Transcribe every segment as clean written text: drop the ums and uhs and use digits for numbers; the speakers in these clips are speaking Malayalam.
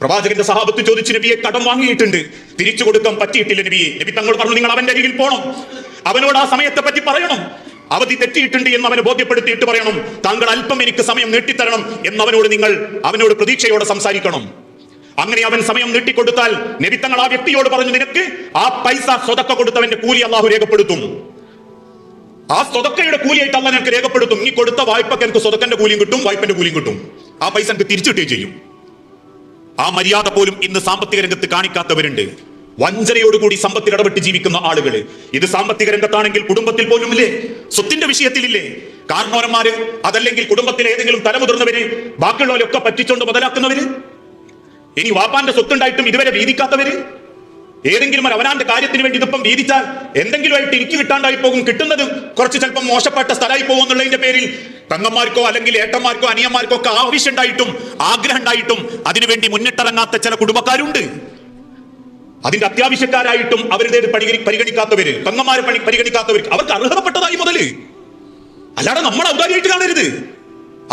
പ്രവാചകന്റെ സഹാബത്ത് ചോദിച്ചു, നബിയെ കടം വാങ്ങിയിട്ടുണ്ട്, തിരിച്ചു കൊടുക്കാൻ പറ്റിയിട്ടില്ല നബിയെ. നബി തങ്ങൾ പറഞ്ഞു, നിങ്ങൾ അവന്റെ അരികിൽ പോകണം, അവനോട് ആ സമയത്തെ പറ്റി പറയണം, അവധി തെറ്റിയിട്ടുണ്ട് എന്ന് അവനെ ബോധ്യപ്പെടുത്തിയിട്ട് പറയണം, താങ്കൾ അല്പം എനിക്ക് സമയം നീട്ടിത്തരണം എന്നവനോട് നിങ്ങൾ അവനോട് പ്രതീക്ഷയോടെ സംസാരിക്കണം. അങ്ങനെ അവൻ സമയം നീട്ടിക്കൊടുത്താൽ നബി തങ്ങൾ ആ വ്യക്തിയോട് പറഞ്ഞു, നിനക്ക് ആ പൈസ സ്വതക്ക കൊടുത്തവന്റെ കൂലി അള്ളാഹു രേഖപ്പെടുത്തും. ആ സ്വതക്കയുടെ കൂലിയായിട്ട് അള്ളാഹ് എനിക്ക് രേഖപ്പെടുത്തും. നീ കൊടുത്ത വായ്പക്ക് എനിക്ക് സ്വതക്കന്റെ കൂലിയും കിട്ടും, വായ്പന്റെ കൂലിയും കിട്ടും. ആ പൈസ എനിക്ക് തിരിച്ചിട്ടേ ചെയ്യും. ആ മര്യാദ പോലും ഇന്ന് സാമ്പത്തിക രംഗത്ത് കാണിക്കാത്തവരുണ്ട്. വഞ്ചനയോടുകൂടി സമ്പത്തിൽ ഇടപെട്ട് ജീവിക്കുന്ന ആളുകൾ. ഇത് സാമ്പത്തിക രംഗത്താണെങ്കിൽ കുടുംബത്തിൽ പോലും ഇല്ലേ, സ്വത്തിന്റെ വിഷയത്തിലില്ലേ, കാരണവന്മാര് അതല്ലെങ്കിൽ കുടുംബത്തിലെ ഏതെങ്കിലും തലമുതിർന്നവര് ബാക്കിയുള്ളവരൊക്കെ പറ്റിച്ചോണ്ട് മുതലാക്കുന്നവര്, ഇനി വാപ്പാന്റെ സ്വത്തുണ്ടായിട്ടും ഇതുവരെ വീതിക്കാത്തവര്, ഏതെങ്കിലും ഒരു അവനാന്റെ കാര്യത്തിന് വേണ്ടി ഇതിപ്പം വീതിച്ചാൽ എന്തെങ്കിലുമായിട്ട് എനിക്ക് കിട്ടാണ്ടായി പോകും, കിട്ടുന്നത് കുറച്ച് ചിലപ്പം മോശപ്പെട്ട സ്ഥലമായി പോകും എന്നുള്ളതിന്റെ പേരിൽ പെങ്ങന്മാർക്കോ അല്ലെങ്കിൽ ഏട്ടന്മാർക്കോ അനിയന്മാർക്കോ ഒക്കെ ആവശ്യം ഉണ്ടായിട്ടും ആഗ്രഹം ഉണ്ടായിട്ടും അതിനുവേണ്ടി മുന്നിട്ടിറങ്ങാത്ത ചില കുടുംബക്കാരുണ്ട്. അതിന്റെ അത്യാവശ്യക്കാരായിട്ടും അവരുടെ പരിഗണിക്കാത്തവര്, പെങ്ങന്മാരെ പരിഗണിക്കാത്തവർക്ക് അവർക്ക് അർഹതപ്പെട്ടതായി മുതല്. അല്ലാതെ നമ്മളെ ഔദാര്യമായിട്ട് കാണരുത്.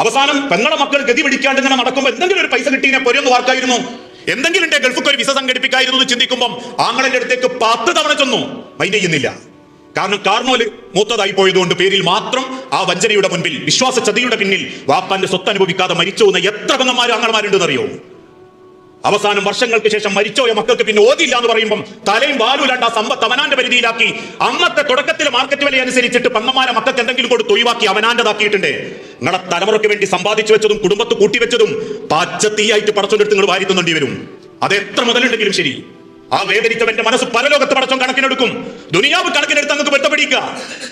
അവസാനം പെങ്ങളെ മക്കൾ ഗതി പിടിക്കാണ്ട് ഇങ്ങനെ നടക്കുമ്പോൾ എന്തെങ്കിലും ഒരു പൈസ കിട്ടിയെ പൊരയൊന്ന് വാർക്കായിരുന്നു, എന്തെങ്കിലും ഉണ്ടെ ഗൾഫിക്ക് ഒരു വിസ സംഘടിപ്പിക്കായിരുന്നു എന്ന് ചിന്തിക്കുമ്പോൾ ആങ്ങളുടെ അടുത്തേക്ക് 10 തവണ ചെന്നു, മൈൻഡ് ചെയ്യുന്നില്ല. കാരണം കാർണോല് മൂത്തതായി പോയതുകൊണ്ട് പേരിൽ മാത്രം ആ വഞ്ചനയുടെ മുൻപിൽ, വിശ്വാസ ചതിയുടെ പിന്നിൽ വാപ്പാന്റെ സ്വത്ത് അനുഭവിക്കാതെ മരിച്ചു എന്ന എത്ര പെങ്ങന്മാരും ആങ്ങളമാരുണ്ടെന്നറിയോ? അവസാനം വർഷങ്ങൾക്ക് ശേഷം മരിച്ചോയ മക്കൾക്ക് പിന്നെ ഓതില്ല എന്ന് പറയുമ്പോൾ തലയും വാലുലാണ്ട് ആ സമ്പത്ത് അവനാന്റെ പരിധിയിലാക്കി അന്നത്തെ തുടക്കത്തിലെ മാർക്കറ്റ് വില അനുസരിച്ചിട്ട് പെങ്ങന്മാരെ മക്കൾക്ക് എന്തെങ്കിലും കൊടുത്ത് ഒഴിവാക്കി അവനാന്റെതാക്കിയിട്ടുണ്ട്. നിങ്ങളെ തലമുറയ്ക്ക് വേണ്ടി സമ്പാദിച്ചു വെച്ചതും കുടുംബത്ത് കൂട്ടിവെച്ചതും പച്ചത്തീയായിട്ട് പടച്ചോണ്ടെടുത്ത് നിങ്ങൾ വാരിത്തുന്നുണ്ടി വരും. അത് എത്ര മുതലുണ്ടെങ്കിലും ശരി, ആ വേദനിച്ചവന്റെ മനസ്സ് പരലോകത്ത് പടച്ചോൻ കണക്കിനെടുക്കും. ദുനിയാവ് കണക്കിനെടുത്ത് അങ്ങക്ക് വെട്ടപിടിക്കുക,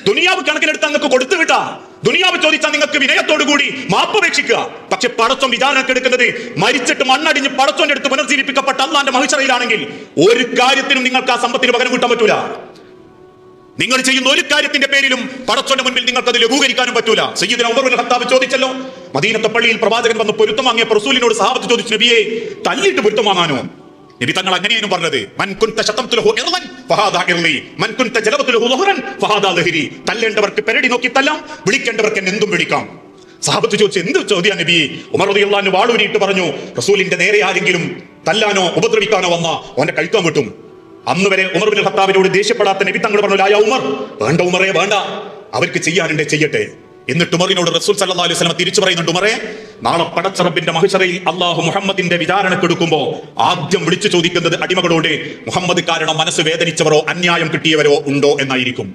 ദുനിയാവ് കണക്കിനെടുത്ത് അങ്ങക്ക് കൊടുത്തു വിട്ട, ദുനിയാവ് ചോദിച്ചാൽ നിങ്ങൾക്ക് വിനയത്തോടുകൂടി മാപ്പപേക്ഷിക്കുക. പക്ഷെ പടച്ചോൻ വിചാരണക്കെടുക്കുന്നത് മരിച്ചിട്ട് മണ്ണടിഞ്ഞ് പടച്ചോന്റെ അടുത്ത് പുനർജീവിപ്പിക്കപ്പെട്ട അള്ളാന്റെ മഹിഷറയിലാണെങ്കിൽ ഒരു കാര്യത്തിനും നിങ്ങൾക്ക് ആ സമ്പത്തിന് പകരം കൂട്ടാൻ പറ്റൂല. നിങ്ങൾ ചെയ്യുന്ന ഒരു കാര്യത്തിന്റെ പേരിലും പടച്ചോന്റെ മുൻപിൽ നിങ്ങൾക്ക് അത് ലഘൂകരിക്കാനും പറ്റൂല. സയ്യിദുന ഉമർ ഇബ്നുൽ ഖത്താബ് ചോദിച്ചല്ലോ, മദീനത്തെ പള്ളിയിൽ പ്രവാചകൻ വന്ന് പൊരുത്തം വാങ്ങിയപ്പോൾ റസൂലിനോട് സഹാബത്ത് ചോദിച്ചു, നബിയെ തല്ലിട്ട് പൊരുത്തം വാങ്ങാനോ? നബി തങ്ങൾ അങ്ങനെയാണ് പറഞ്ഞത്, മൻ കുൻത ശതംതുലഹു ഇർളൻ ഫഹാദാ ഇർളി മൻ കുൻത ജലബതുലഹു ളുഹ്റൻ ഫഹാദാ ലഹരി. തല്ലേണ്ടവർക്ക് പെരടി നോക്കി തല്ലാം, വിളിക്കേണ്ടവർക്ക് എന്തും വിളിക്കാം. സഹാബത്ത് ചോദിച്ചു, എന്ത് ചോദ്യാ നബി? ഉമർ റളിയല്ലാഹു അൻഹു വാളൂരിയിട്ട് പറഞ്ഞു, റസൂലിന്റെ നേരെ ആരെങ്കിലും തല്ലാനോ ഉപദ്രവിക്കാനോ വന്ന ഓന്റെ കഴിക്കാൻ വിട്ടും. അന്ന് വരെ ഉമർ ഇബ്നുൽ ഖത്താബിനോട് ദേഷ്യപ്പെടാത്ത നബി തങ്ങൾ പറഞ്ഞു, ലാ ഉമർ, വേണ്ട ഉമറേ വേണ്ട, അവർക്ക് ചെയ്യാനുണ്ടേ ചെയ്യട്ടെ. എന്നിട്ട് ഉമറിനോട് റസൂൽ സല്ലല്ലാഹു അലൈഹി വസല്ലം തിരിച്ചു പറയുന്നുണ്ട്, ഉമറേ, നാളെ പടച്ച റബ്ബിന്റെ മഹ്ശറയിൽ അല്ലാഹു മുഹമ്മദിന്റെ വിചാരണക്കെടുക്കുമ്പോൾ ആദ്യം വിളിച്ചു ചോദിക്കുന്നത് അടിമകളോട് മുഹമ്മദ് കാരണം മനസ്സ് വേദനിച്ചവരോ അന്യായം കിട്ടിയവരോ ഉണ്ടോ എന്നായിരിക്കും.